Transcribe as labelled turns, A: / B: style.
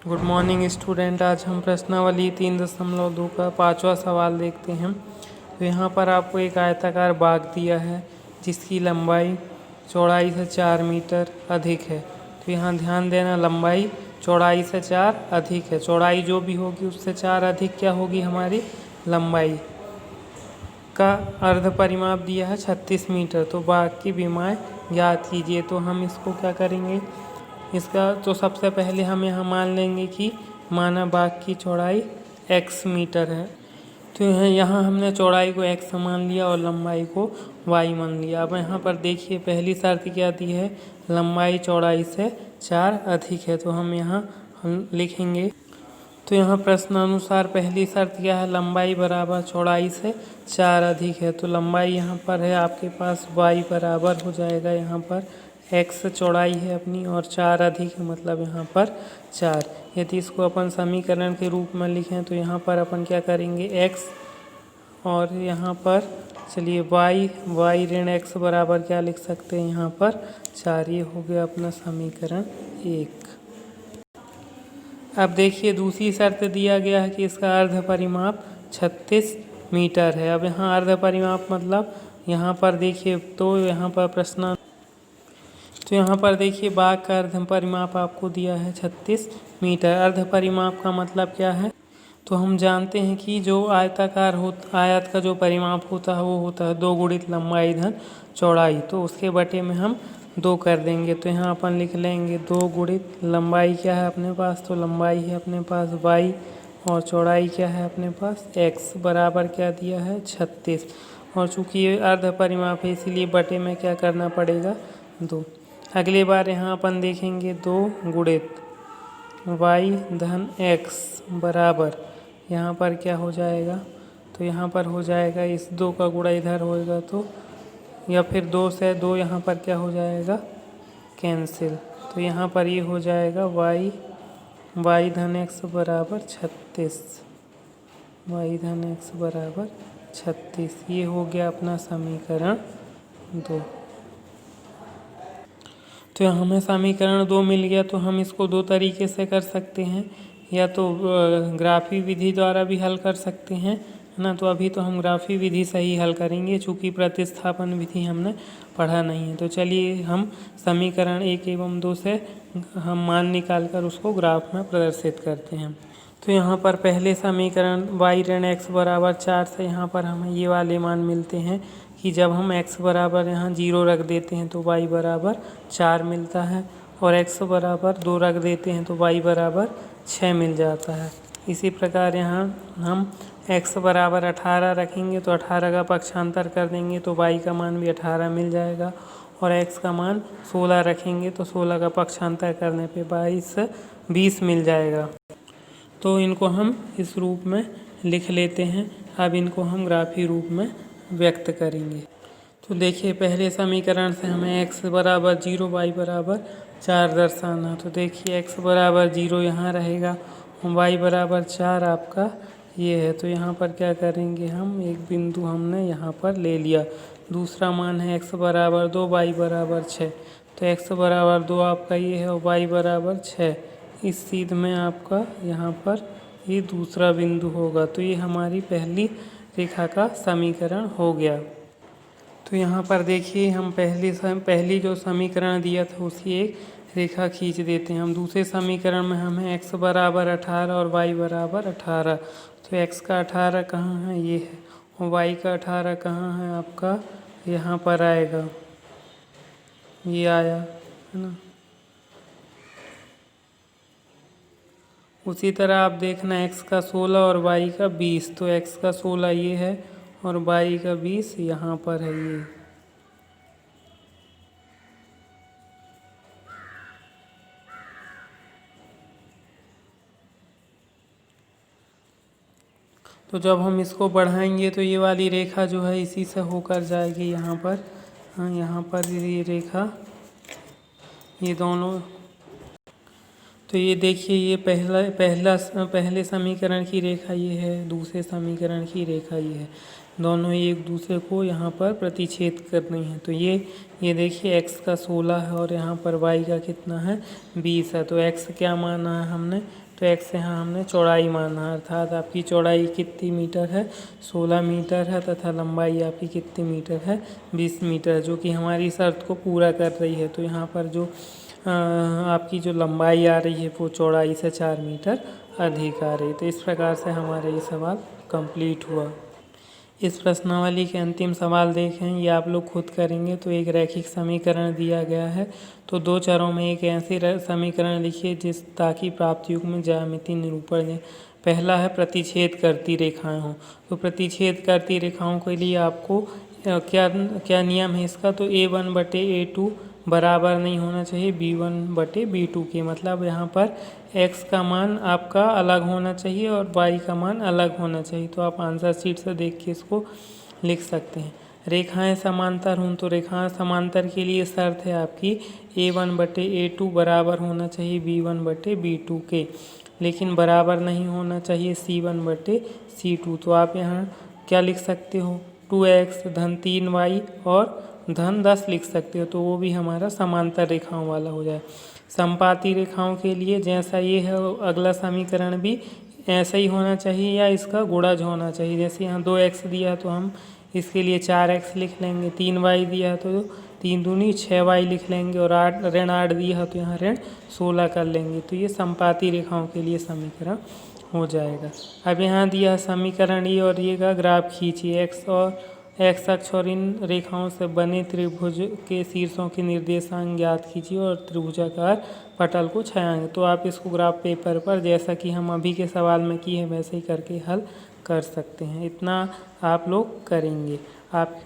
A: Good morning student. आज हम प्रश्नावली 3.2 का 5वां सवाल देखते हैं। तो यहाँ पर आपको एक आयताकार बाग दिया है जिसकी लंबाई चौड़ाई से 4 मीटर अधिक है। तो यहाँ ध्यान देना, लंबाई चौड़ाई से 4 अधिक है। चौड़ाई जो भी होगी उससे 4 अधिक क्या होगी, हमारी लंबाई का अर्ध परिमाप दिया है 36 मीटर। तो बाग की विमाएँ ज्ञात कीजिए। तो हम इसको क्या करेंगे, इसका तो सबसे पहले हम यहाँ मान लेंगे कि माना बाग की चौड़ाई x मीटर है। तो यहाँ हमने चौड़ाई को x मान लिया और लंबाई को y मान लिया। अब यहाँ पर देखिए पहली शर्त क्या दी है, लंबाई चौड़ाई से 4 अधिक है। तो हम यहाँ लिखेंगे। तो यहाँ प्रश्नानुसार पहली शर्त क्या है, लंबाई बराबर चौड़ाई से 4 अधिक है। तो लंबाई यहाँ पर है आपके पास y बराबर हो जाएगा, यहाँ पर x चौड़ाई है अपनी और 4 अधिक है, मतलब यहाँ पर 4। यदि इसको अपन समीकरण के रूप में लिखें तो यहाँ पर अपन क्या करेंगे, x और यहाँ पर चलिए y ऋण x बराबर क्या लिख सकते हैं, यहाँ पर 4। ये हो गया अपना समीकरण 1। अब देखिए दूसरी शर्त दिया गया है कि इसका अर्ध परिमाप 36 मीटर है। अब यहाँ अर्ध परिमाप मतलब यहाँ पर देखिए, तो यहाँ पर प्रश्न, तो यहाँ पर देखिए बाग का अर्ध परिमाप आपको दिया है 36 मीटर। अर्ध परिमाप का मतलब क्या है, तो हम जानते हैं कि जो आयताकार आयत का जो परिमाप होता है वो होता है 2 गुणित लंबाई धन चौड़ाई। तो उसके बटे में हम 2 कर देंगे। तो यहाँ अपन लिख लेंगे 2 गुणित लंबाई क्या है अपने पास, तो लंबाई है अपने पास y और चौड़ाई क्या है अपने पास x बराबर क्या दिया है 36। और चूँकि ये अर्ध परिमाप है इसीलिए बटे में क्या करना पड़ेगा 2। अगली बार यहाँ अपन देखेंगे 2 गुणित y धन x बराबर यहाँ पर क्या हो जाएगा, तो यहाँ पर हो जाएगा इस 2 का गुणा इधर होएगा तो, या फिर 2 से 2 यहाँ पर क्या हो जाएगा कैंसिल। तो यहाँ पर ये हो जाएगा y धन x बराबर 36, y धन x बराबर 36। ये हो गया अपना समीकरण 2। तो हमें समीकरण 2 मिल गया। तो हम इसको 2 तरीके से कर सकते हैं, या तो ग्राफी विधि द्वारा भी हल कर सकते हैं, है ना। तो अभी तो हम ग्राफी विधि से ही हल करेंगे चूँकि प्रतिस्थापन विधि हमने पढ़ा नहीं है। तो चलिए हम समीकरण 1 एवं 2 से हम मान निकाल कर उसको ग्राफ में प्रदर्शित करते हैं। तो यहाँ पर पहले समीकरण y ऋण x बराबर 4 से यहाँ पर हमें ये वाले मान मिलते हैं कि जब हम x बराबर यहाँ 0 रख देते हैं तो y बराबर 4 मिलता है, और x बराबर 2 रख देते हैं तो y बराबर 6 मिल जाता है। इसी प्रकार यहाँ हम x बराबर 18 रखेंगे तो 18 का पक्षांतर कर देंगे तो y का मान भी 18 मिल जाएगा, और x का मान 16 रखेंगे तो 16 का पक्षांतर करने पे 20 मिल जाएगा। तो इनको हम इस रूप में लिख लेते हैं। अब इनको हम ग्राफी रूप में व्यक्त करेंगे। तो देखिए पहले समीकरण से हमें x बराबर 0 y बराबर 4 दर्शाना। तो देखिए x बराबर 0 यहाँ रहेगा, y बराबर 4 आपका ये है। तो यहाँ पर क्या करेंगे, हम एक बिंदु हमने यहाँ पर ले लिया। दूसरा मान है x बराबर 2 y बराबर 6। तो x बराबर 2 आपका ये है और y बराबर 6। इस सीध में आपका यहाँ पर ये दूसरा बिंदु होगा। तो ये हमारी पहली रेखा का समीकरण हो गया। तो यहाँ पर देखिए हम पहली जो समीकरण दिया था उसकी एक रेखा खींच देते हैं हम। दूसरे समीकरण में हमें x बराबर 18 और y बराबर 18। तो x का 18 कहाँ है, ये है, और y का 18 कहाँ है आपका, यहाँ पर आएगा, ये आया, है ना। उसी तरह आप देखना x का 16 और y का 20। तो x का 16 ये है और y का 20 यहाँ पर है ये। तो जब हम इसको बढ़ाएंगे तो ये वाली रेखा जो है इसी से होकर जाएगी यहाँ पर। हाँ, यहाँ पर ये रेखा, ये दोनों, तो ये देखिए ये पहले समीकरण की रेखा ये है, दूसरे समीकरण की रेखा ये है। दोनों ही एक दूसरे को यहाँ पर प्रतिच्छेद करनी है। तो ये देखिए x का 16 है और यहाँ पर y का कितना है 20 है। तो x क्या माना है हमने, तो x यहाँ हमने चौड़ाई माना, अर्थात आपकी चौड़ाई कितनी मीटर है, 16 मीटर है, तथा लंबाई आपकी कितनी मीटर है, 20 मीटर, जो कि हमारी शर्त को पूरा कर रही है। तो यहाँ पर जो आपकी जो लंबाई आ रही है वो चौड़ाई से 4 मीटर अधिक आ रही। तो इस प्रकार से हमारा ये सवाल कंप्लीट हुआ। इस प्रश्नावली के अंतिम सवाल देखें, ये आप लोग खुद करेंगे। तो एक रैखिक समीकरण दिया गया है, तो दो चरों में एक ऐसी समीकरण लिखिए जिस ताकि प्राप्त युग्म में ज्यामितीय निरूपण है। पहला है प्रतिच्छेद करती रेखाएं हों। तो प्रतिच्छेद करती रेखाओं के लिए आपको क्या क्या नियम है इसका, तो A1/A2 बराबर नहीं होना चाहिए B1/B2 के। मतलब यहाँ पर x का मान आपका अलग होना चाहिए और y का मान अलग होना चाहिए। तो आप आंसर शीट से देख के इसको लिख सकते हैं। रेखाएं समांतर हों, तो रेखाएं समांतर के लिए शर्त है आपकी A1/A2 बराबर होना चाहिए B1/B2 के, लेकिन बराबर नहीं होना चाहिए C1/C2। तो आप यहाँ क्या लिख सकते हो, 2x धन 3y और धन 10 लिख सकते हो। तो वो भी हमारा समांतर रेखाओं वाला हो जाए। समपाती रेखाओं के लिए जैसा ये है अगला समीकरण भी ऐसा ही होना चाहिए या इसका गुणज होना चाहिए। जैसे यहाँ 2x दिया तो हम इसके लिए 4x लिख लेंगे, 3y दिया तो 3 दूनी 6y लिख लेंगे, और ऋण 8 दिया तो यहाँ ऋण 16 कर लेंगे। तो ये समपाती रेखाओं के लिए समीकरण हो जाएगा। अब यहाँ दिया समीकरण ये और ये का ग्राफ खींचिए। x अक्ष और इन रेखाओं से बने त्रिभुज के शीर्षों के निर्देशांक ज्ञात कीजिए और त्रिभुजाकार पटल को छायांगे। तो आप इसको ग्राफ पेपर पर जैसा कि हम अभी के सवाल में किए हैं वैसे ही करके हल कर सकते हैं। इतना आप लोग करेंगे। आप